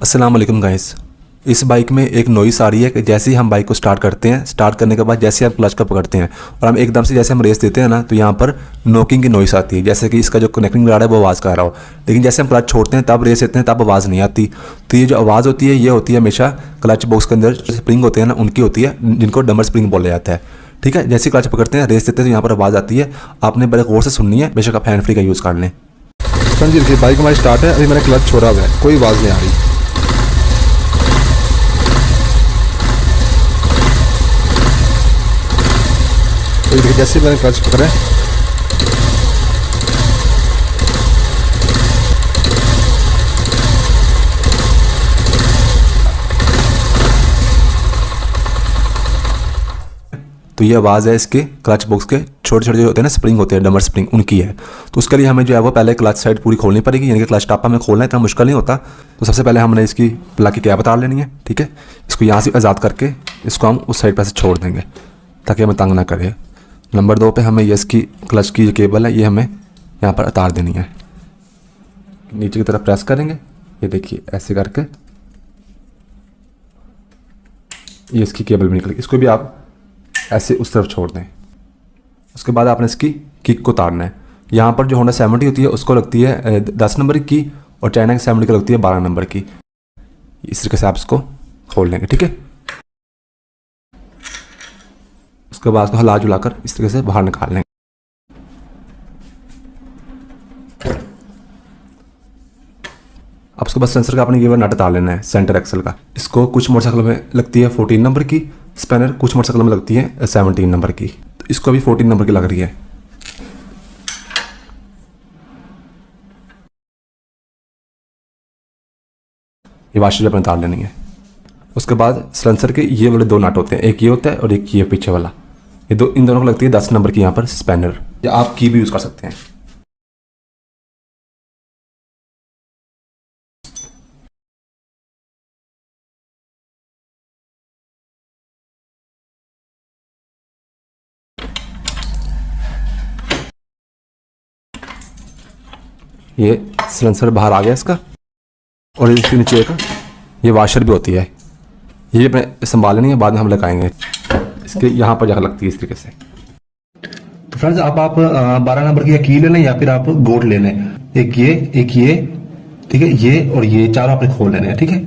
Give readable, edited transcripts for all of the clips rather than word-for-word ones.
अस्सलाम वालेकुम गाइस। इस बाइक में एक नॉइस आ रही है कि जैसे ही हम बाइक को स्टार्ट करते हैं, स्टार्ट करने के बाद जैसे ही हम क्लच को पकड़ते हैं और हम एकदम से जैसे हम रेस देते हैं ना, तो यहाँ पर नॉकिंग की नॉइस आती है, जैसे कि इसका जो कनेक्टिंग रॉड है वो आवाज़ कर रहा हो। लेकिन जैसे हम क्लच छोड़ते हैं तब रेस देते हैं तब आवाज़ नहीं आती। तो ये जो आवाज़ होती है ये होती है हमेशा क्लच बॉक्स के अंदर स्प्रिंग होते हैं ना, उनकी होती है, जिनको डमर स्प्रिंग बोला जाता है। ठीक है, जैसे क्लच पकड़ते हैं रेस देते हैं तो यहाँ पर आवाज़ आती है। आपने बड़े गौर से सुननी है, बेशक आप हैंड फ्री का यूज़ कर लें। जी देखिए, बाइक हमारी स्टार्ट है। अभी मैंने क्लच छोड़ा हुआ है, कोई आवाज़ नहीं आ रही। तो देखिए जैसे मैंने क्लच पकड़ा है, तो ये आवाज़ है इसके क्लच बॉक्स के छोटे छोटे जो होते हैं ना स्प्रिंग होते हैं, डमर स्प्रिंग, उनकी है। तो उसके लिए हमें जो है वो पहले क्लच साइड पूरी खोलनी पड़ेगी, यानी कि क्लच टापा में खोलना इतना मुश्किल नहीं होता। तो सबसे पहले हमने इसकी प्लग की कैप उतार लेनी है। ठीक है, इसको यहाँ से आज़ाद करके इसको हम उस साइड पर से छोड़ देंगे ताकि हमें तंग ना करे। नंबर 2 पे हमें ये इसकी क्लच की जो केबल है ये हमें यहाँ पर उतार देनी है। नीचे की तरफ प्रेस करेंगे, ये देखिए ऐसे करके ये इसकी केबल भी निकल, इसको भी आप ऐसे उस तरफ छोड़ दें। उसके बाद आपने इसकी किक को उतारना है। यहाँ पर जो होंडा 70 होती है उसको लगती है 10 नंबर की, और चाइना की 70 को लगती है 12 नंबर की। इस तरीके से आप इसको खोल लेंगे। ठीक है, उसके बाद उसको हिला जुलाकर इस तरीके से बाहर निकाल लेंगे। अब उसके बाद सेंसर का अपने ये नट डाल लेना है सेंटर एक्सल का। इसको कुछ मोटरसाइकिल में लगती है 14 नंबर की स्पैनर, कुछ मोटरसाइकिल में लगती है 17 नंबर की। तो इसको अभी 14 नंबर की लग रही है। ये वाशर अपने डाल लेनी है। उसके बाद सेंसर के ये वाले 2 नट होते हैं, एक ये होता है और एक ये पीछे वाला। ये इन दोनों को लगती है 10 नंबर की यहाँ पर स्पैनर, या आप की भी यूज़ कर सकते हैं। ये सिलेंसर बाहर आ गया इसका, और इसके नीचे एक ये वाशर भी होती है, ये भी अपने संभाल लेनी है, बाद में हम लगाएंगे। इसके यहाँ पर जगह लगती है इस तरीके से। तो फ्रेंड्स आप 12 नंबर की की ले लें या फिर आप गोट ले लें। एक ये, ठीक है, ये और ये चारों आपने खोल लेने हैं। ठीक है,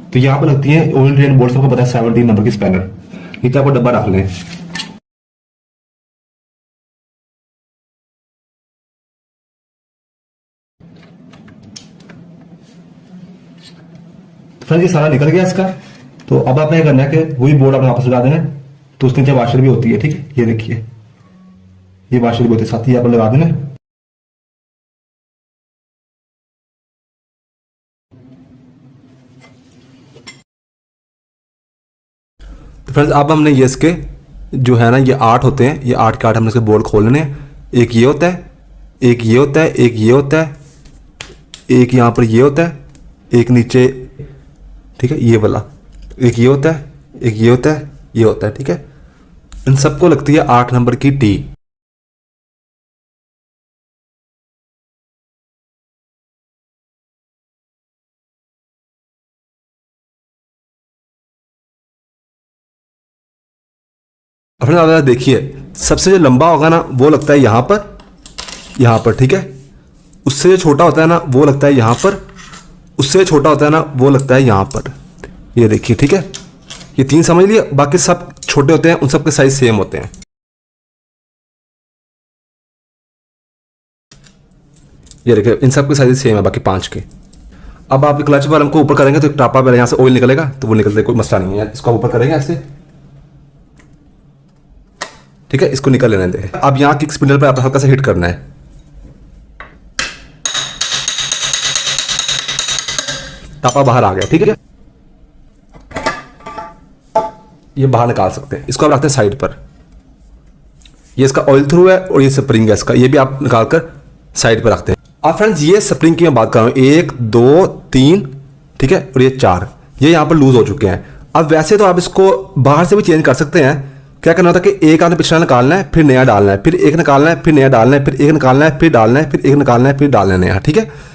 तो यहाँ पर लगती है ऑयल ड्रेन बोल्ट, सबको पता है 17 नंबर की स्पैनर। नीचे आपको डब्बा रख लें। फ्रेंड्स ये सारा निकल गया इसका। तो अब आपने करना है कि वही बोर्ड आपने वापस लगा देना है। तो उसके नीचे वाशर भी होती है। ठीक है, ये देखिए ये वाशर भी होती है, साथ ही आप लगा देना। तो फ्रेंड्स अब हमने ये इसके जो है ना ये 8 होते हैं, ये 8 के 8 हमने इसके बोर्ड खोलने हैं। एक ये होता है, एक ये होता है, एक ये होता है, एक यहाँ पर ये होता है, एक नीचे, ठीक है, ये वाला, एक ये होता है, एक ये होता है, ये होता है। ठीक है, इन सबको लगती है 8 नंबर की टी। अपने ज़्यादा देखिए, सबसे जो लंबा होगा ना वो लगता है यहाँ पर। ठीक है, उससे जो छोटा होता है ना वो लगता है यहाँ पर, उससे छोटा होता है ना वो लगता है यहाँ पर। ये देखिए, ठीक है, ये 3 समझ लिए, बाकी सब छोटे होते हैं, उन सब के साइज सेम होते हैं। ये देखिए इन सब के साइज सेम है बाकी 5 के। अब आप क्लच पर हमको ऊपर करेंगे तो एक टापा पहले यहाँ से ऑयल निकलेगा, तो वो निकलते कोई मसला नहीं है। इसको ऊपर करेंगे ऐसे, ठीक है, इसको निकल लेने दें। अब यहाँ किक स्पिंडल पर आप हल्का सा हिट करना है, टापा बाहर आ गया। ठीक है, ये बाहर निकाल सकते हैं। इसको आप रखते हैं साइड पर। ये इसका ऑयल थ्रू है और ये स्प्रिंग है इसका, ये भी आप निकाल कर साइड पर रखते हैं। अब फ्रेंड्स ये स्प्रिंग की मैं बात कर रहा हूँ, 1 2 3, ठीक है, और ये 4, ये यहाँ पर लूज हो चुके हैं। अब वैसे तो आप इसको बाहर से भी चेंज कर सकते हैं, क्या करना होता है कि एक आपने पिछला निकालना है, फिर नया डालना है, फिर एक निकालना है, फिर नया डालना है, फिर एक निकालना है, फिर डालना है, फिर एक निकालना है, फिर डालना है नया, ठीक है।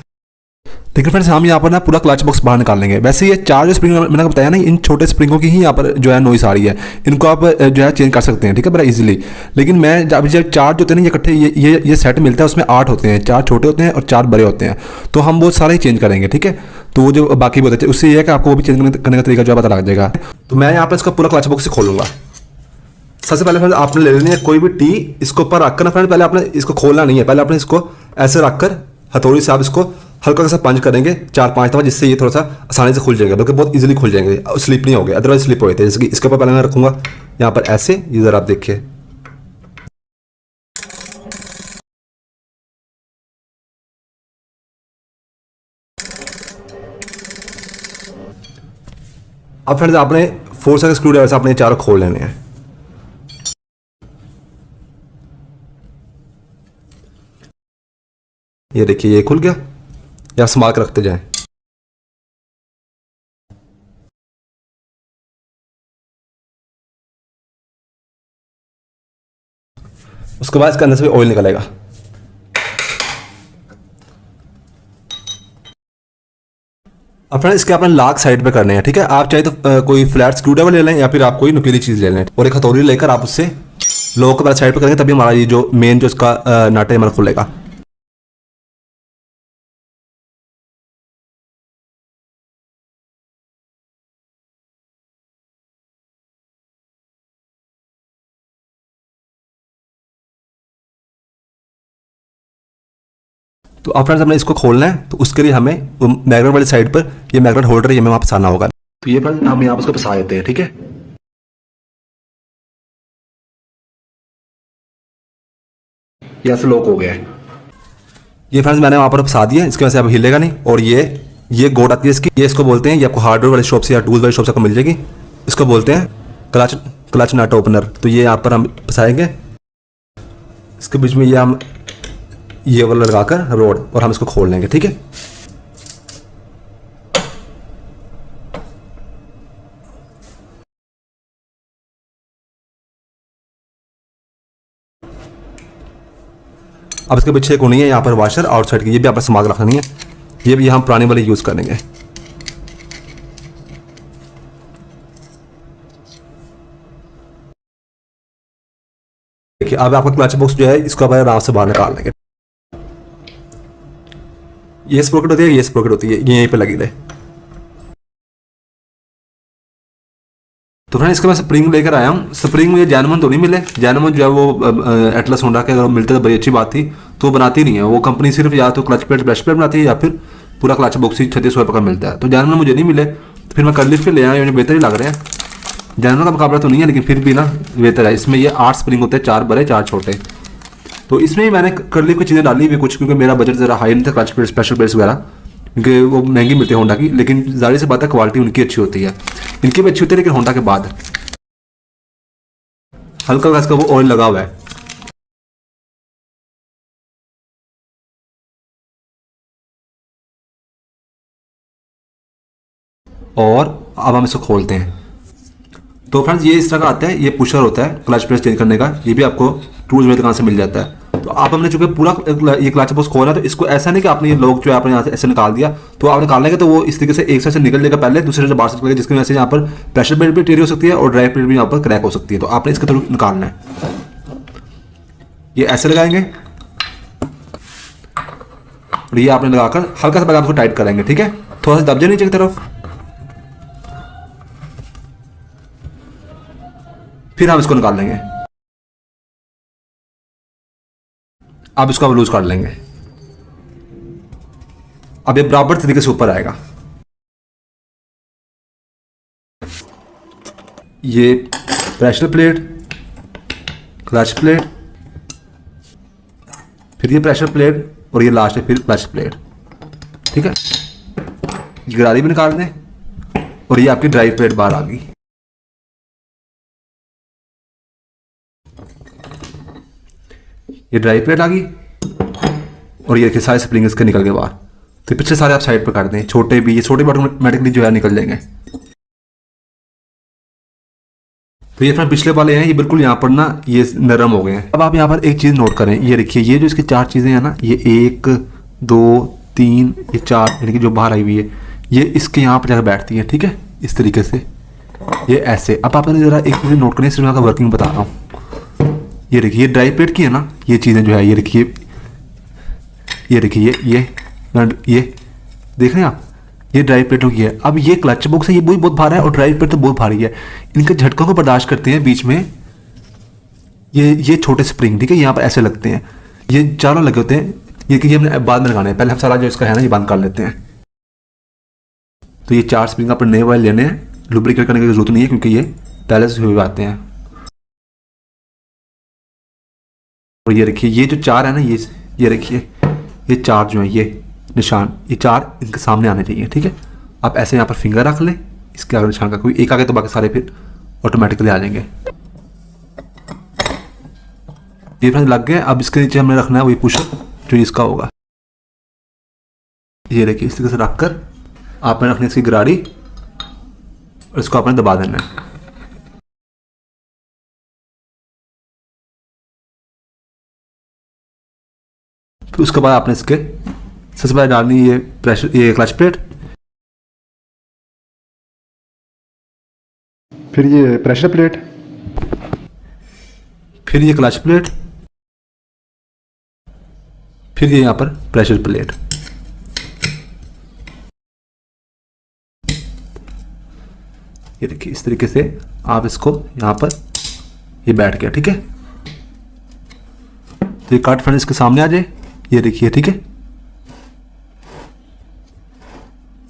लेकिन फ्रेंड्स हम यहाँ पर ना पूरा क्लच बॉक्स बाहर निकाल लेंगे। वैसे ये 4 जो स्प्रिंग मैंने बताया ना, इन छोटे स्प्रिंगों की ही यहाँ पर जो है नॉइस आ रही है, इनको आप जो है चेंज कर सकते हैं, ठीक है, बड़ा इजीली। लेकिन मैं जब 4 जो होते हैं ना, ये इकट्ठे ये सेट मिलता है, उसमें 8 होते हैं, 4 छोटे होते हैं और 4 बड़े होते हैं, तो हम वो सारे ही चेंज करेंगे, ठीक है। तो वो जो बाकी बहुत अच्छे, उससे ये है कि आपको वो भी चेंज करने का तरीका जो है पता लग जाएगा। तो मैं यहाँ पर इसका पूरा क्लच बॉक्स खोलूंगा। सबसे पहले फ्रेंड आपने ले लेनी है कोई भी टी, इसको ऊपर रखकर ना फ्रेंड, पहले आपने इसको खोलना नहीं है, पहले आपने इसको ऐसे रखकर हथौड़ी से आप इसको हल्का सा पंच करेंगे 4-5 दफ़ा, जिससे ये थोड़ा सा आसानी से खुल जाएगा, बल्कि बहुत इजीली खुल जाएंगे, स्लिप नहीं हो गए, अदरवाइज स्लिप होते थे। जैसे कि इसके ऊपर पहले मैं रखूंगा यहाँ पर ऐसे, ये ज़रा आप देखिए, अब फ्रेंड्स आपने फोर्स का स्क्रू ड्राइवर से अपने चारों खोल लेने हैं। ये देखिए ये खुल गया, या संभाल कर रखते जाएं। उसके बाद इसके अंदर से भी ऑयल निकलेगा। अब फ्रेंड इसके अपने लाग साइड पे करने हैं, ठीक है। आप चाहे तो कोई फ्लैट स्क्रू ड्राइवर ले लें, या फिर आप कोई नुकीली चीज़ ले लें और एक हथौड़ी लेकर आप उससे लॉक को पहले साइड पे करेंगे, तभी हमारा ये जो मेन जो इसका नट है हमारा खुलेगा। तो अब फ्रेंड्स हमने इसको खोलना है, तो उसके लिए हमें मैग्नेट वाली साइड पर ये मैग्नेट होल्डर ये हमें वहाँ फंसाना होगा। तो ये फ्रेंड्स हम यहाँ पर उसको फंसा देते हैं, ठीक है। ये ऐसे लॉक हो गया है। ये फ्रेंड्स मैंने वहाँ पर फंसा दिया, इसकी वजह से अब हिलेगा नहीं। और ये गोट आती है इसकी, ये इसको बोलते हैं, ये आपको हार्डवेयर वाली शॉप से या टूल वाली शॉप से आपको मिल जाएगी। इसको बोलते हैं क्लच नट ओपनर। तो ये यहाँ पर हम फंसाएंगे, इसके बीच में ये वाला लगाकर रोड, और हम इसको खोल लेंगे, ठीक है। अब इसके पीछे एक होनी है यहाँ पर वॉशर आउटसाइड की, ये भी आपने संभाल के रखनी है। ये भी हम पुराने वाले यूज करेंगे। देखिए अब आपका क्लच बॉक्स जो है इसको आप आराम से बाहर निकाल लेंगे। ये स्प्रोकेट होती है, ये स्प्रोकेट होती है, ये यहीं पे लगी रहे। तो फ्रेंड इसके मैं स्प्रिंग लेकर आया हूँ। स्प्रिंग मुझे जैनमन तो नहीं मिले, जैनमन जो है वो एटलस होंडा के अगर मिलते तो बड़ी अच्छी बात थी, तो वो बनाती नहीं है वो कंपनी, सिर्फ या तो क्लच प्लेट ब्रश प्लेट बनाती है, या फिर पूरा क्लच बॉक्स ही 3600 का मिलता है। तो जैनमन मुझे नहीं मिले, तो फिर मैं कर्लिफ के ले आया, मुझे बेहतर ही लग रहे हैं। जैनमन का मुकाबला तो नहीं है, लेकिन फिर भी ना बेहतर है। इसमें ये 8 स्प्रिंग होते हैं, 4 बड़े 4 छोटे। तो इसमें ही मैंने कर्लिफ की चीज़ें डाली हुई कुछ, क्योंकि मेरा बजट ज़रा हाई नहीं था क्लच प्लेट स्पेशल प्लेट्स वगैरह, क्योंकि वो महंगी मिलती है होंडा की। लेकिन ज़ाहिर सी बात है क्वालिटी उनकी अच्छी होती है, इनकी भी अच्छी होती है, लेकिन होंडा के बाद हल्का हल्का इसका वो ऑयल लगा हुआ है। और अब हम इसको खोलते हैं। तो फ्रेंड्स ये इस तरह का आता है, ये पुशर होता है क्लच प्रेस चेंज करने का, ये भी आपको टूल्स वाली दुकान से मिल जाता है। तो आप हमने चूंकि पूरा ये क्लच बॉक्स खोला, तो इसको ऐसा नहीं कि आपने ये लॉक जो है आपने यहाँ से ऐसे निकाल दिया, तो आप निकालने के तो वो इस तरीके से एक साइड से निकल जाएगा पहले, दूसरे से बाहर से निकलेगा, जिसकी वजह से यहाँ पर प्रेशर बेल्ट भी टेढ़ी हो सकती है और ड्राइव बेल्ट भी यहाँ पर क्रैक हो सकती है। तो आपने इसके थ्रू निकालना है। ये ऐसे लगाएंगे और ये आपने लगाकर हल्का सा पहले आपको टाइट करेंगे, ठीक है, थोड़ा सा दब जाए नीचे की तरफ। फिर हम इसको निकाल लेंगे। अब इसको हम लूज कर लेंगे। अब ये बराबर तरीके से ऊपर आएगा। ये प्रेशर प्लेट, क्लच प्लेट, फिर ये प्रेशर प्लेट, और ये लास्ट है फिर क्लच प्लेट, ठीक है। गरारी भी निकाल दें, और ये आपकी ड्राइव प्लेट बाहर आ गई। ये ड्राई प्लेट आ गई, और ये देखिए सारे स्प्रिंग इसके निकल गए बाहर। तो पिछले सारे आप साइड पर कर दें, छोटे भी, ये छोटे भी ऑटोमेटिकली जो है निकल जाएंगे। तो ये फ्रेंड पिछले वाले हैं, ये बिल्कुल यहाँ पर ना ये नरम हो गए हैं। अब आप यहाँ पर एक चीज़ नोट करें, ये देखिए ये जो इसकी 4 चीज़ें हैं ना, ये 1 2 3 ये 4 यानी कि जो बाहर आई हुई है ये इसके यहाँ पर जाकर बैठती है, ठीक है, इस तरीके से ये ऐसे। अब आपने ज़रा एक चीज़ नोट करें, सिर्फ मैं आपका वर्किंग बता रहा हूँ। ये देखिए ये ड्राई प्लेट की है ना ये चीज़ें जो है, ये देखिए ये देख रहे हैं आप, ये ड्राई प्लेटों की है। अब ये क्लच बॉक्स है, ये बहुत भारी है और ड्राई प्लेट तो बहुत भारी है। इनके झटकों को बर्दाश्त करते हैं बीच में ये छोटे स्प्रिंग, ठीक है, यहाँ पर ऐसे लगते हैं, ये चारों लगे होते हैं। ये कि हमने बाद में लगाने हैं, पहले हम सारा जो इसका है ना ये बंद कर लेते हैं। तो ये 4 स्प्रिंग अपने नए वाले लेने हैं, लुब्रिकेट करने की जरूरत नहीं है क्योंकि ये पहले से हुए आते हैं। और ये देखिए ये जो 4 है ना ये देखिए ये 4 जो है ये निशान, ये 4 इनके सामने आने चाहिए, ठीक है। आप ऐसे यहाँ पर फिंगर रख लें, इसके आगे निशान का कोई एक आगे तो बाकी सारे फिर ऑटोमेटिकली आ जाएंगे। ये फ्रेंड्स लग गए। अब इसके नीचे हमने रखना है वही पुशअप जो इसका होगा। ये देखिए इस तरीके से रख कर आपने रखनी इसकी गरारी और इसको आपने दबा देना है। फिर उसके बाद आपने इसके सबसे पहले डालनी ये प्रेशर, ये क्लच प्लेट, फिर ये प्रेशर प्लेट, फिर ये क्लच प्लेट, फिर ये यहाँ पर प्रेशर प्लेट। ये देखिए इस तरीके से आप इसको यहाँ पर ये बैठ गया, ठीक है। तो ये कट फ्रेंड इसके सामने आ जाए, ये देखिए, ठीक है।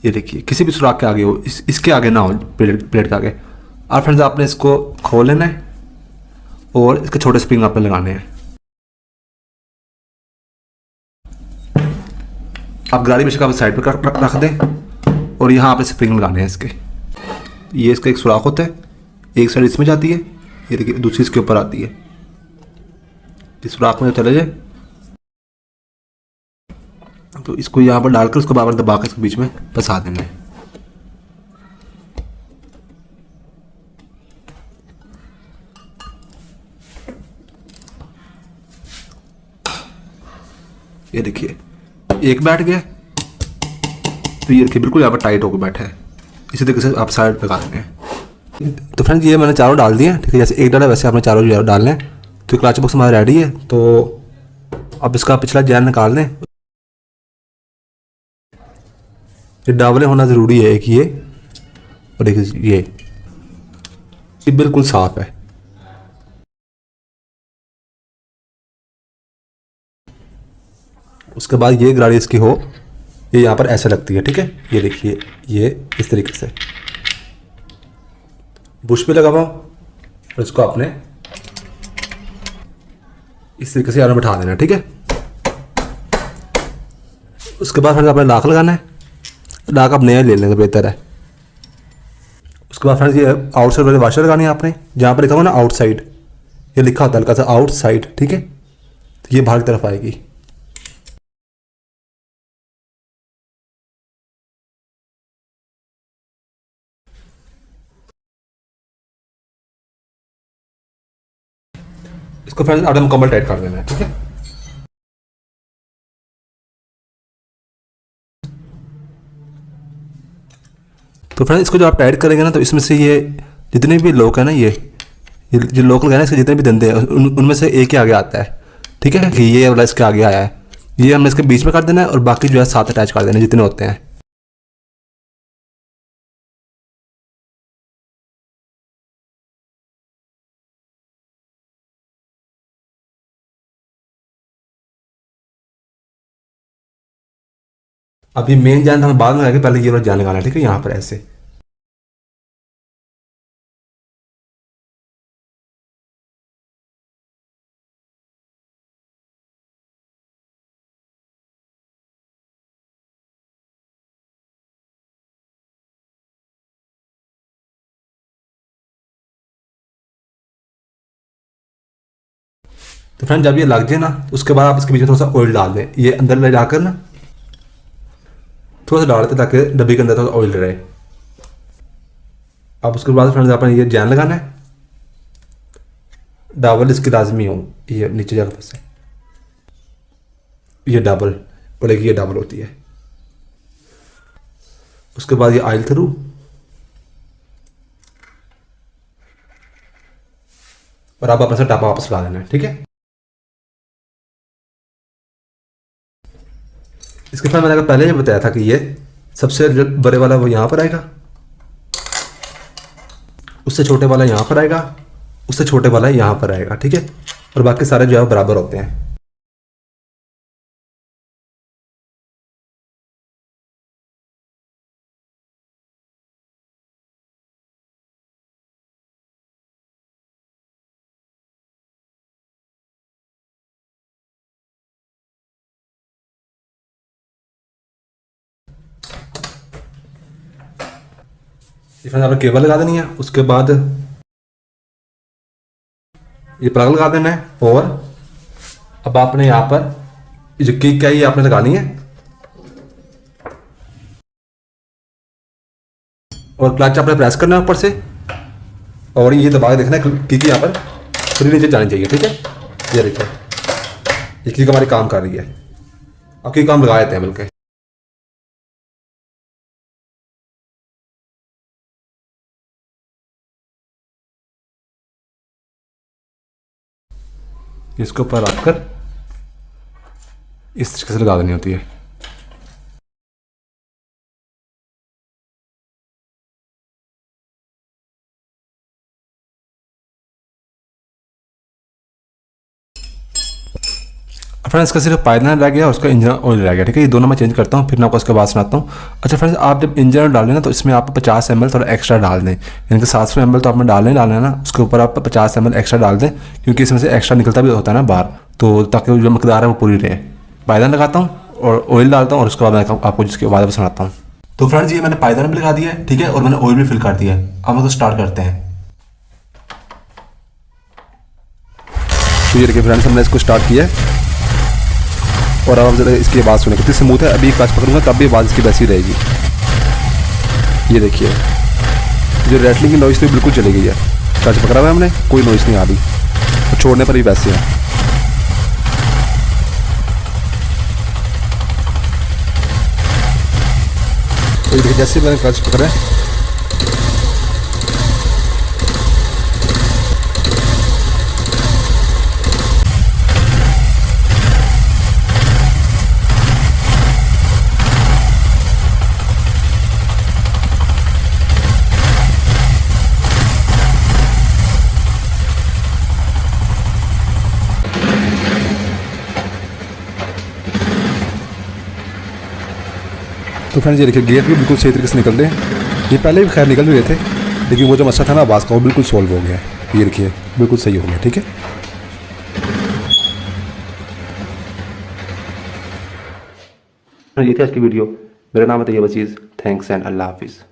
ये देखिए किसी भी सुराख के आगे हो, इसके आगे ना हो, प्लेट के आगे। और फ्रेंड्स आपने इसको खोल लेना है और इसके छोटे स्प्रिंग आपने लगाने हैं। आप गाड़ी बेशक आप साइड पर रख दें और यहाँ आपने स्प्रिंग लगाने हैं इसके। ये इसका एक सुराख होता है, एक साइड इसमें जाती है, ये देखिए दूसरी इसके ऊपर आती है। इस सुराख में चले जाए तो इसको यहाँ पर डालकर उसको बार दबा कर इसके बीच में फंसा देना है। ये देखिए एक बैठ गया, तो ये देखिए बिल्कुल यहाँ पर टाइट होकर बैठा है। इसी तरीके से आप साइड लगा देंगे। तो फ्रेंड्स ये मैंने चारों डाल दिए, ठीक है, जैसे एक डाला वैसे आपने चारों जो डालना है। तो क्लच बॉक्स हमारा रेडी है। तो अब इसका पिछला जैन निकाल दें। ये डावले होना ज़रूरी है, एक ये और एक ये बिल्कुल साफ है। उसके बाद ये गाड़ी इसकी हो, ये यहाँ पर ऐसे लगती है, ठीक है। ये देखिए ये इस तरीके से बुश पे लगा हुआ और इसको आपने इस तरीके से यार बिठा देना है, ठीक है। उसके बाद फ्रेंड्स आपने लाख लगाना है, लाख आप नया ले लें तो बेहतर है। उसके बाद फ्रेंड्स ये आउटसाइड वाले वाशर लगाने हैं आपने, जहाँ पर लिखा हुआ ना आउटसाइड, ये लिखा होता है हल्का सा आउटसाइड, ठीक है। तो ये बाहर की तरफ आएगी। इसको फ्रेंड्स आधा मुकम्मल टाइट कर देना है, ठीक है। तो फ्रेंड्स इसको जो आप टाइट करेंगे ना, तो इसमें से ये जितने भी लोक है ना, ये जो लोक लगाए ना, इसके जितने भी धंधे हैं उनमें से एक ही आगे आता है, ठीक है। कि ये वाला इसके आगे आया है, ये हमने इसके बीच में कर देना है और बाकी जो है साथ अटैच कर देना है जितने होते हैं। अब ये मेन जान हमें बाद में लगाएंगे, पहले ये वाला जान लगाना है, ठीक है, यहाँ पर ऐसे। तो फ्रेंड जब ये लग जाए ना, उसके बाद आप इसके बीच में थोड़ा सा ऑयल डाल दें, ये अंदर ले जाकर ना थोड़ा सा डाल देते ताकि डब्बी के अंदर थोड़ा ऑयल रहे। अब उसके बाद फ्रेंड्स आपने ये जैन लगाना है डबल इसकी लाजमी हो, ये नीचे जाकर फंसे, ये डबल बोलेगी, ये डबल होती है। उसके बाद ये आयल थ्रू, और आप अपने से टापा वापस ला देना है, ठीक है। इसके बाद मैंने पहले ही बताया था कि ये सबसे बड़े वाला वो यहाँ पर आएगा, उससे छोटे वाला यहाँ पर आएगा, उससे छोटे वाला यहाँ पर आएगा, ठीक है। और बाकी सारे जो है बराबर होते हैं। इसमें आपने केबल लगा देनी है, उसके बाद ये प्लग लगा देना है, और अब आपने यहाँ पर ये जो किक है ये आपने लगानी है, और क्लच आपने प्रेस करना है ऊपर से, और ये दबा के देखना है किक यहाँ पर थोड़ी नीचे जानी चाहिए, ठीक है। ये देखिए ये किक हमारी काम कर रही है। अब किक हम लगा देते हैं मिलकर। इसके ऊपर रखकर इस तरीके से लगा देनी होती है। फ्रेंड्स इसका सिर्फ पायदान रह गया और उसका इंजन ऑयल रह गया, ठीक है। ये दोनों मैं चेंज करता हूँ, फिर मैं आपको उसके बाद सुनाता हूँ। अच्छा फ्रेंड्स, आप जब इंजन ऑयल डालें ना तो इसमें आप 50 ml थोड़ा एक्स्ट्रा डाल दें, यानी कि 700 ml तो आपने डालना है ना, उसके ऊपर आप 50 ml एक्स्ट्रा डाल दें, क्योंकि इसमें से एक्स्ट्रा निकलता भी होता है ना बाहर, तो ताकि जो मकदार है वो पूरी रहे। पायदान लगाता हूँ और ऑयल डालता हूँ, और उसके बाद मैं आपको जिसके बाद सुनाता हूँ। तो फ्रेंड्स ये मैंने पायदान भी लगा दिया है, ठीक है, और मैंने ऑयल भी फिल कर दिया है। अब हम इसको स्टार्ट करते हैं। तो ये देखिए फ्रेंड्स, हमने इसको स्टार्ट किया है, और अब आप जरा इसकी आवाज़ सुने कितनी स्मूथ है। अभी क्लच पकड़ूंगा तब भी आवाज़ इसकी वैसी रहेगी। ये देखिए जो रैटलिंग की नॉइज़ तो बिल्कुल चली गई है। क्लच पकड़ा हुआ है हमने, कोई नॉइज़ नहीं आ रही, तो छोड़ने पर ही वैसे है। तो ये देखिए जैसे मैंने क्लच पकड़ा है, तो फ्रेंड्स ये देखिए गियर भी बिल्कुल सही तरीके से निकल रहे हैं। ये पहले भी खैर निकल रहे थे, लेकिन वो जो मसला था ना आवाज़ का, वो बिल्कुल सॉल्व हो गया। ये देखिए बिल्कुल सही हो गया, ठीक है। ये थी आज की वीडियो। मेरा नाम है तैयब अजीज़। थैंक्स एंड अल्लाह हाफिज़।